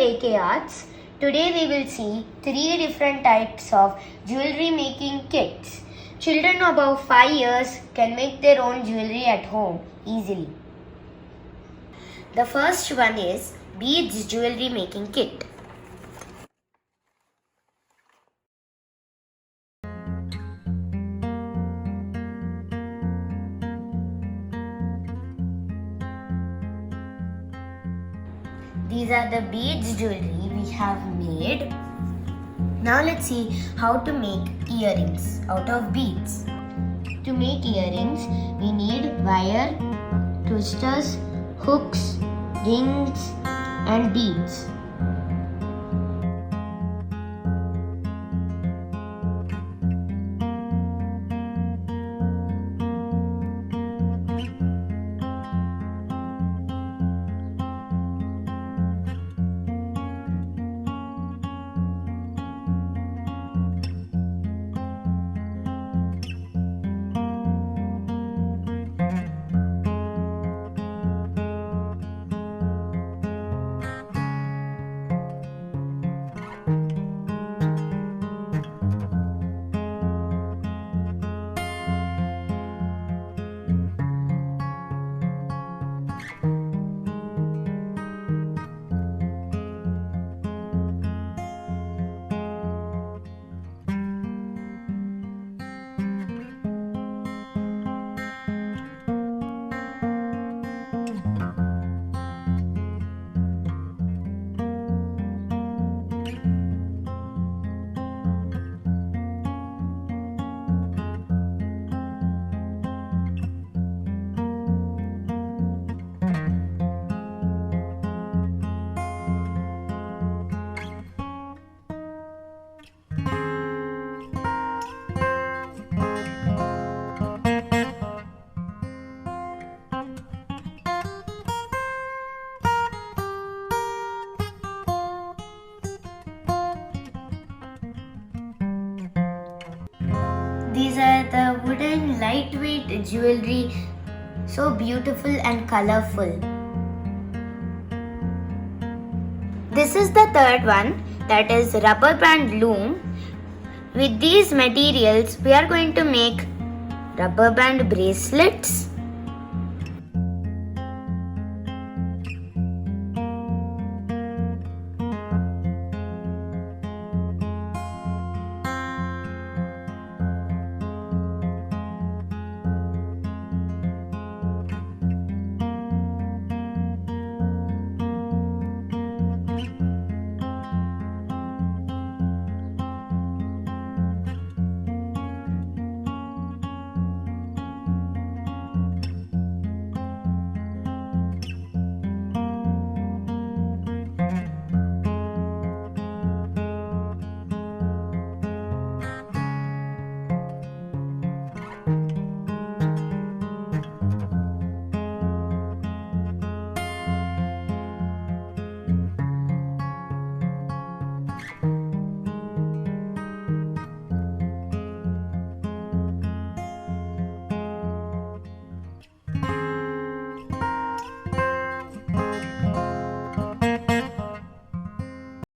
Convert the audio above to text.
AK Arts. Today we will see 3 different types of jewelry making kits. Children above 5 years can make their own jewelry at home easily. The first one is beads jewelry making kit. These are the beads jewelry we have made. Now let's see how to make earrings out of beads. To make earrings, we need wire, twisters, hooks, rings and beads. These are the wooden lightweight jewelry, so beautiful and colorful. This is the third one, that is rubber band loom. With these materials, we are going to make rubber band bracelets,